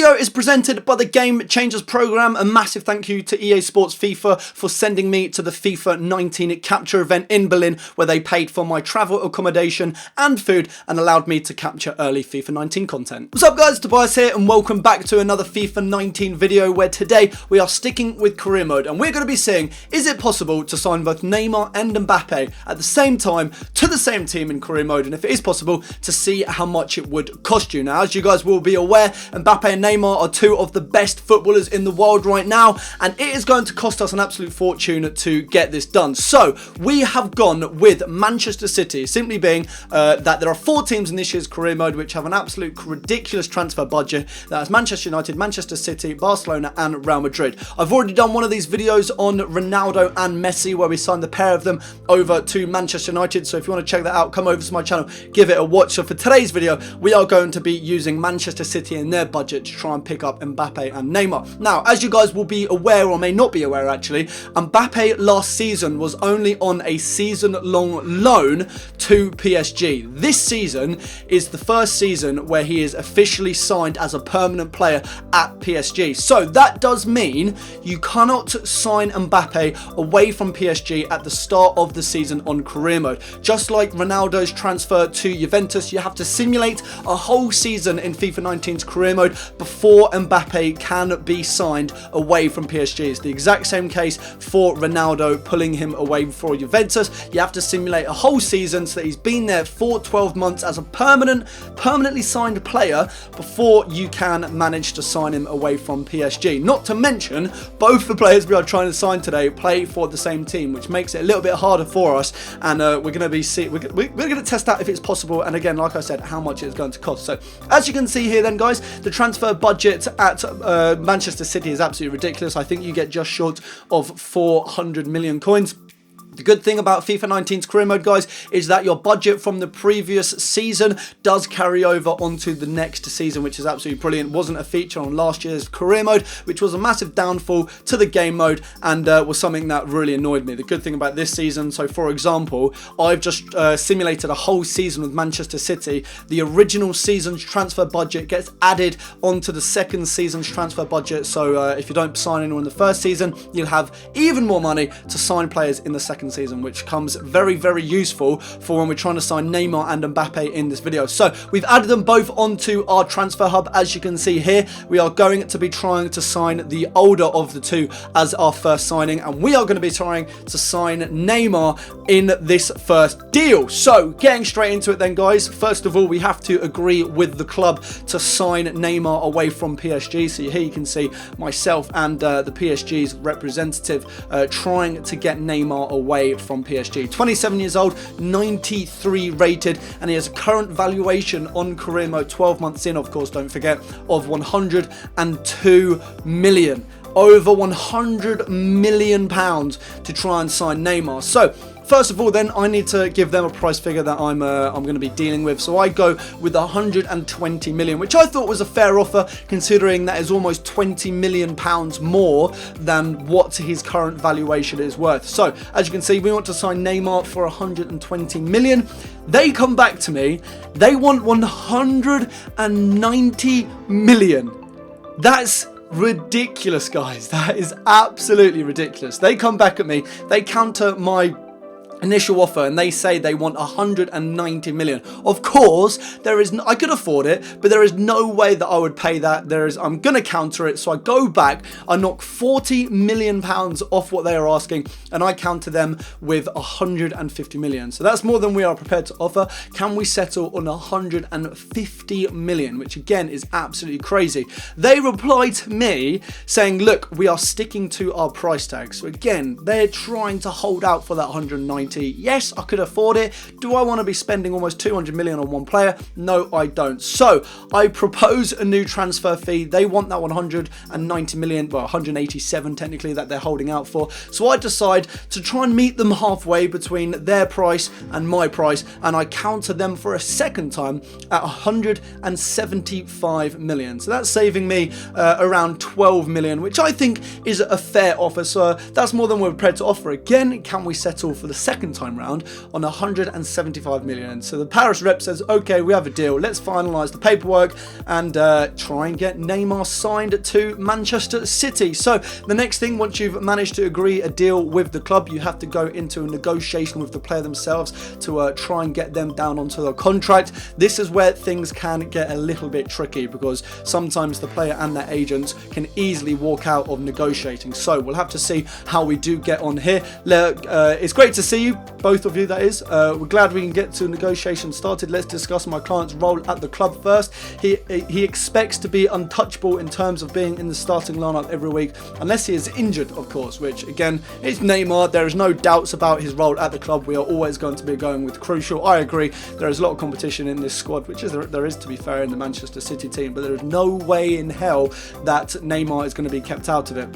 video is presented by the Game Changers program. A massive thank you to EA Sports FIFA for sending me to the FIFA 19 capture event in Berlin, where they paid for my travel, accommodation and food and allowed me to capture early FIFA 19 content. What's up guys, Tobias here and welcome back to another FIFA 19 video, where today we are sticking with career mode and we're going to be seeing, is it possible to sign both Neymar and Mbappe at the same time to the same team in career mode, and if it is possible, to see how much it would cost you. Now, as you guys will be aware, Mbappe and Neymar are two of the best footballers in the world right now, and it is going to cost us an absolute fortune to get this done. So we have gone with Manchester City, simply being that there are 4 teams in this year's career mode which have an absolute ridiculous transfer budget. That is Manchester United, Manchester City, Barcelona and Real Madrid. I've already done one of these videos on Ronaldo and Messi, where we signed the pair of them over to Manchester United, so if you want to check that out, come over to my channel, give it a watch. So for today's video, we are going to be using Manchester City and their budget to try and pick up Mbappe and Neymar. Now, as you guys will be aware, or may not be aware actually, Mbappe last season was only on a season-long loan to PSG. This season is the first season where he is officially signed as a permanent player at PSG. So that does mean you cannot sign Mbappe away from PSG at the start of the season on career mode. Just like Ronaldo's transfer to Juventus, you have to simulate a whole season in FIFA 19's career mode before Mbappe can be signed away from PSG. It's the exact same case for Ronaldo pulling him away for Juventus. You have to simulate a whole season so that he's been there for 12 months as a permanently signed player before you can manage to sign him away from PSG. Not to mention, both the players we are trying to sign today play for the same team, which makes it a little bit harder for us, and we're going to test out if it's possible, and again, like I said, how much it's going to cost. So as you can see here then guys, the transfer budget at Manchester City is absolutely ridiculous. I think you get just short of 400 million coins. The good thing about FIFA 19's career mode, guys, is that your budget from the previous season does carry over onto the next season, which is absolutely brilliant. Wasn't a feature on last year's career mode, which was a massive downfall to the game mode and was something that really annoyed me. The good thing about this season, so for example, I've just simulated a whole season with Manchester City. The original season's transfer budget gets added onto the second season's transfer budget, so if you don't sign anyone in the first season, you'll have even more money to sign players in the second season, which comes very, very useful for when we're trying to sign Neymar and Mbappe in this video. So we've added them both onto our transfer hub. As you can see here, we are going to be trying to sign the older of the two as our first signing, and we are going to be trying to sign Neymar in this first deal. So getting straight into it then guys, first of all we have to agree with the club to sign Neymar away from PSG. So here you can see myself and the PSG's representative trying to get Neymar away from PSG. 27 years old, 93 rated, and he has a current valuation on career mode 12 months in, of course, don't forget, of 102 million. Over 100 million pounds to try and sign Neymar. So first of all then, I need to give them a price figure that I'm going to be dealing with. So I go with 120 million, which I thought was a fair offer, considering that is almost 20 million pounds more than what his current valuation is worth. So as you can see, we want to sign Neymar for 120 million. They come back to me, they want 190 million. That's ridiculous, guys. That is absolutely ridiculous. They come back at me, they counter my initial offer, and they say they want 190 million. Of course, I could afford it, but there is no way that I would pay that. I'm gonna counter it, so I go back, I knock 40 million pounds off what they are asking, and I counter them with 150 million. So that's more than we are prepared to offer. Can we settle on 150 million, which again is absolutely crazy? They reply to me saying, look, we are sticking to our price tag. So again, they're trying to hold out for that 190. Yes, I could afford it. Do I want to be spending almost 200 million on one player? No, I don't. So I propose a new transfer fee. They want that 190 million, well, 187 technically, that they're holding out for. So I decide to try and meet them halfway between their price and my price, and I counter them for a second time at 175 million. So that's saving me around 12 million, which I think is a fair offer. So that's more than we're prepared to offer. Again, can we settle for the second second time round on 175 million. So the Paris rep says, okay, we have a deal. Let's finalise the paperwork and try and get Neymar signed to Manchester City. So the next thing, once you've managed to agree a deal with the club, you have to go into a negotiation with the player themselves to try and get them down onto the contract. This is where things can get a little bit tricky, because sometimes the player and their agents can easily walk out of negotiating. So we'll have to see how we do get on here. It's great to see you, both of you, that is. We're glad we can get to negotiations started. Let's discuss my client's role at the club first. He expects to be untouchable in terms of being in the starting lineup every week, unless he is injured, of course, which again, it's Neymar. There is no doubts about his role at the club. We are always going to be going with crucial. I agree. There is a lot of competition in this squad, which is there is, to be fair, in the Manchester City team, but there is no way in hell that Neymar is going to be kept out of it.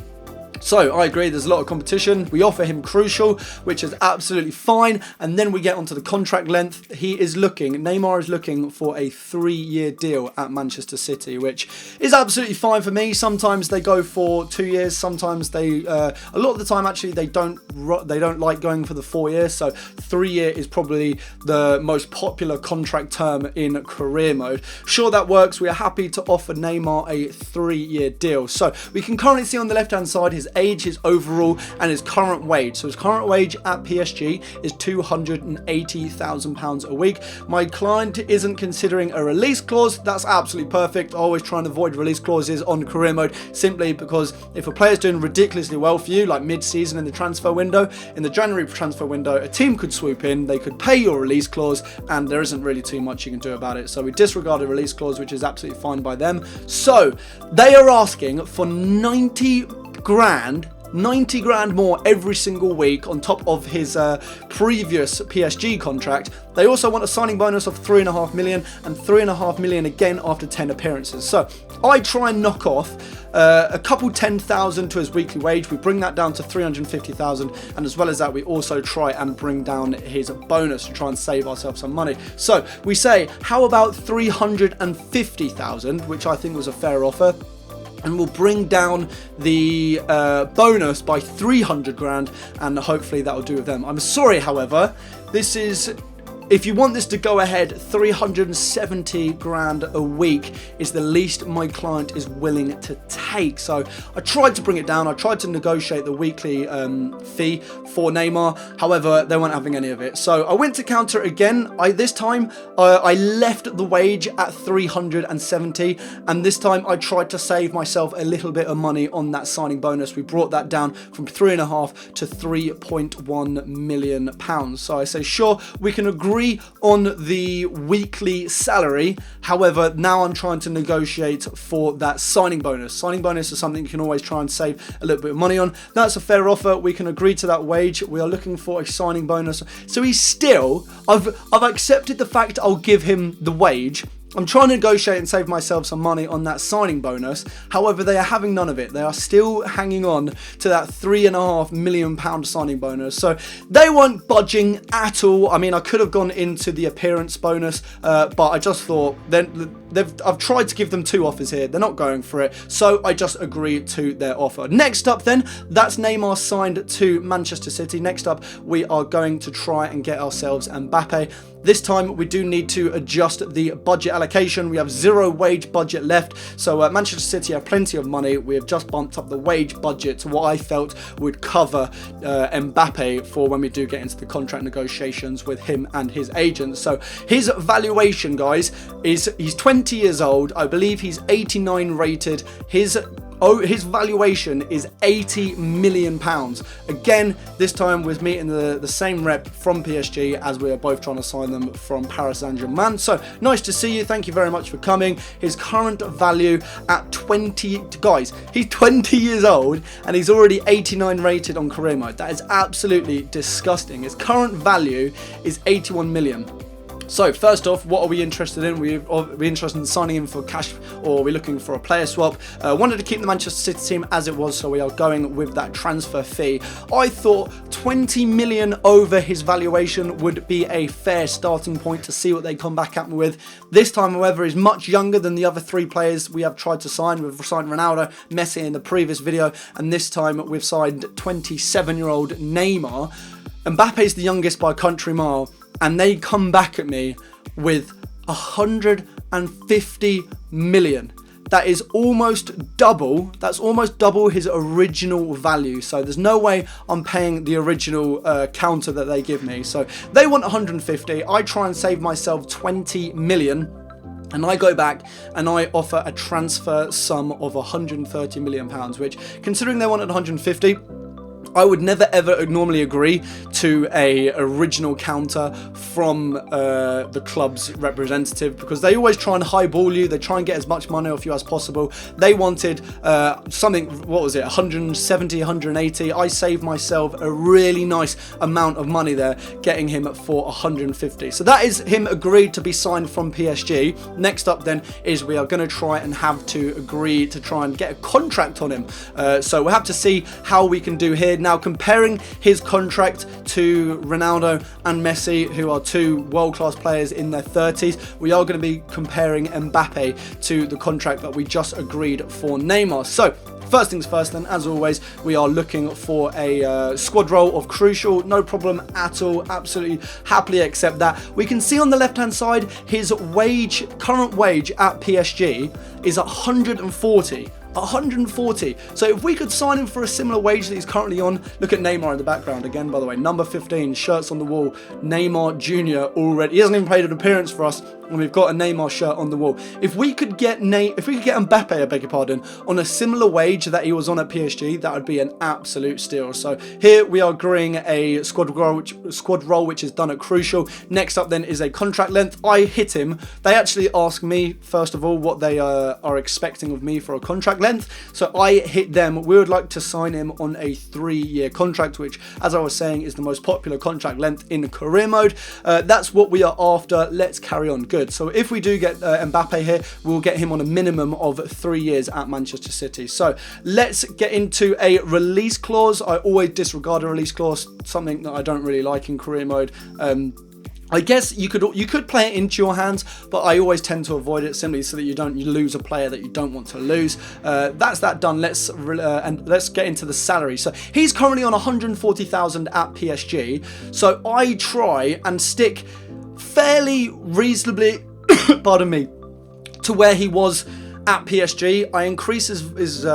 So I agree, there's a lot of competition. We offer him crucial, which is absolutely fine. And then we get onto the contract length. Neymar is looking for a 3-year deal at Manchester City, which is absolutely fine for me. Sometimes they go for 2 years. Sometimes they, a lot of the time actually, they don't like going for the 4 years. So 3-year is probably the most popular contract term in career mode. Sure, that works. We are happy to offer Neymar a 3-year deal. So we can currently see on the left-hand side his age, his overall, and his current wage. So his current wage at PSG is £280,000 a week. My client isn't considering a release clause. That's absolutely perfect. I always try and avoid release clauses on career mode, simply because if a player's doing ridiculously well for you, like mid-season in the transfer window, in the January transfer window, a team could swoop in, they could pay your release clause, and there isn't really too much you can do about it. So we disregard a release clause, which is absolutely fine by them. So they are asking for 90 grand more every single week on top of his previous PSG contract. They also want a signing bonus of 3.5 million and 3.5 million again after 10 appearances. So I try and knock off a couple 10,000 to his weekly wage. We bring that down to 350,000, and as well as that, we also try and bring down his bonus to try and save ourselves some money. So we say, how about 350,000, which I think was a fair offer, and we'll bring down the bonus by 300 grand, and hopefully that will do with them. I'm sorry, however, if you want this to go ahead, 370 grand a week is the least my client is willing to take. So I tried to bring it down. I tried to negotiate the weekly fee for Neymar. However, they weren't having any of it. So I went to counter it again. This time I left the wage at 370, and this time I tried to save myself a little bit of money on that signing bonus. We brought that down from 3.5 to 3.1 million pounds. So I say, sure, we can agree on the weekly salary. However, now I'm trying to negotiate for that signing bonus. Signing bonus is something you can always try and save a little bit of money on. That's a fair offer. We can agree to that wage. We are looking for a signing bonus. So he's still, I've accepted the fact I'll give him the wage. I'm trying to negotiate and save myself some money on that signing bonus. However, they are having none of it. They are still hanging on to that £3.5 million signing bonus. So they weren't budging at all. I mean, I could have gone into the appearance bonus, but I just thought I've tried to give them 2 offers here. They're not going for it. So I just agreed to their offer. Next up then, that's Neymar signed to Manchester City. Next up, we are going to try and get ourselves Mbappe. This time we do need to adjust the budget allocation. We have 0 wage budget left, so Manchester City have plenty of money. We have just bumped up the wage budget to what I felt would cover Mbappe for when we do get into the contract negotiations with him and his agent. So his valuation, guys, is he's 20 years old. I believe he's 89 rated. His valuation is £80 million. Again, this time with meeting the same rep from PSG, as we are both trying to sign them from Paris Saint-Germain. So nice to see you. Thank you very much for coming. His current value at 20, guys, he's 20 years old and he's already 89 rated on career mode. That is absolutely disgusting. His current value is 81 million. So first off, what are we interested in? Are we interested in signing him for cash, or are we looking for a player swap? Wanted to keep the Manchester City team as it was, so we are going with that transfer fee. I thought 20 million over his valuation would be a fair starting point to see what they come back at me with. This time, however, is much younger than the other 3 players we have tried to sign. We've signed Ronaldo, Messi in the previous video, and this time we've signed 27-year-old Neymar. Mbappe's the youngest by a country mile, and they come back at me with 150 million. That is almost double. That's almost double his original value. So there's no way I'm paying the original counter that they give me. So they want 150. I try and save myself 20 million. And I go back and I offer a transfer sum of 130 million pounds, which, considering they wanted 150, I would never ever normally agree to a original counter from the club's representative, because they always try and highball you. They try and get as much money off you as possible. They wanted something, what was it, 170, 180. I saved myself a really nice amount of money there, getting him for 150. So that is him agreed to be signed from PSG. Next up then is we are going to try and have to agree to try and get a contract on him. So we'll have to see how we can do here. Now, comparing his contract to Ronaldo and Messi, who are two world-class players in their 30s, we are going to be comparing Mbappe to the contract that we just agreed for Neymar. So, first things first then, as always, we are looking for a squad role of crucial. No problem at all. Absolutely happily accept that. We can see on the left-hand side, his current wage at PSG is 140. 140. So if we could sign him for a similar wage that he's currently on, look at Neymar in the background again, by the way, number 15, shirts on the wall, Neymar Jr. already. He hasn't even played an appearance for us, and we've got a Neymar shirt on the wall. If we could get Mbappe, I beg your pardon, on a similar wage that he was on at PSG, that would be an absolute steal. So here we are agreeing a squad role which is done at crucial. Next up then is a contract length. I hit him. They actually asked me first of all what they are expecting of me for a contract length. So I hit them. We would like to sign him on a 3-year contract, which, as I was saying, is the most popular contract length in career mode. That's what we are after. Let's carry on. Good. So if we do get Mbappe here, we'll get him on a minimum of 3 years at Manchester City. So let's get into a release clause. I always disregard a release clause, something that I don't really like in career mode. I guess you could play it into your hands, but I always tend to avoid it simply so that you lose a player that you don't want to lose. That's that done. Let's get into the salary. So he's currently on 140,000 at PSG. So I try and stick fairly reasonably, pardon me, to where he was at PSG. I increase his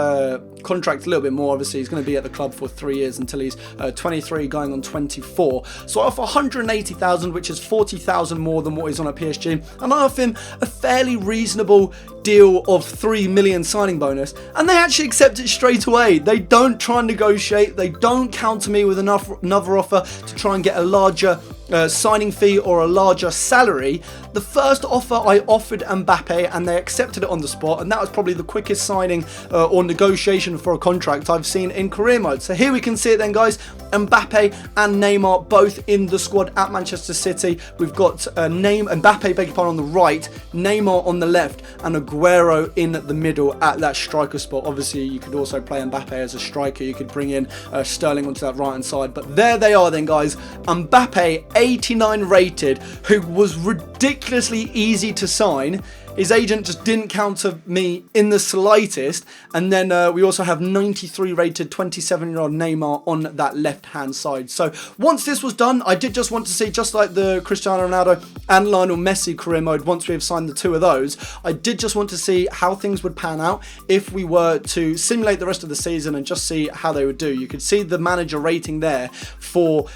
contract a little bit more. Obviously, he's going to be at the club for 3 years until he's 23, going on 24. So I offer 180,000, which is 40,000 more than what he's on at PSG, and I offer him a fairly reasonable deal of 3 million signing bonus, and they actually accept it straight away. They don't try and negotiate. They don't counter me with another offer to try and get a larger signing fee or a larger salary. The first offer I offered Mbappe, and they accepted it on the spot, and that was probably the quickest signing or negotiation for a contract I've seen in career mode. So here we can see it then, guys. Mbappe and Neymar both in the squad at Manchester City. We've got Mbappe, beg your pardon, on the right, Neymar on the left, and Aguero in the middle at that striker spot. Obviously, you could also play Mbappe as a striker. You could bring in Sterling onto that right-hand side. But there they are then, guys. Mbappe, 89 rated, who was ridiculously easy to sign. His agent just didn't counter me in the slightest. And then we also have 93 rated 27-year-old Neymar on that left-hand side. So once this was done, I did just want to see, just like the Cristiano Ronaldo and Lionel Messi career mode, once we have signed the two of those, I did just want to see how things would pan out if we were to simulate the rest of the season and just see how they would do. You could see the manager rating there for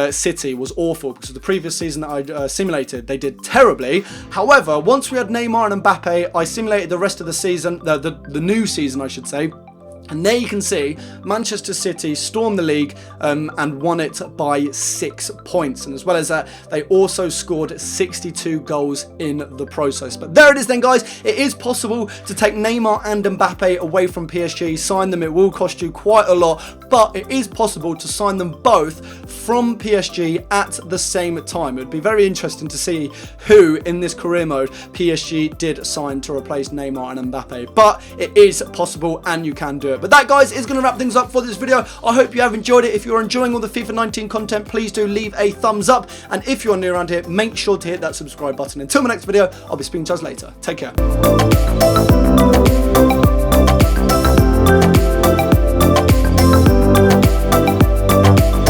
City was awful, because the previous season that I simulated, they did terribly. However, once we had Neymar and Mbappe, I simulated the rest of the season, the new season I should say, and there you can see Manchester City stormed the league and won it by 6 points. And as well as that, they also scored 62 goals in the process. But there it is then, guys. It is possible to take Neymar and Mbappe away from PSG, sign them. It will cost you quite a lot, but it is possible to sign them both from PSG at the same time. It would be very interesting to see who in this career mode PSG did sign to replace Neymar and Mbappe. But it is possible and you can do it. But that, guys, is going to wrap things up for this video. I hope you have enjoyed it. If you're enjoying all the FIFA 19 content, please do leave a thumbs up. And if you're new around here, make sure to hit that subscribe button. Until my next video, I'll be speaking to us later. Take care.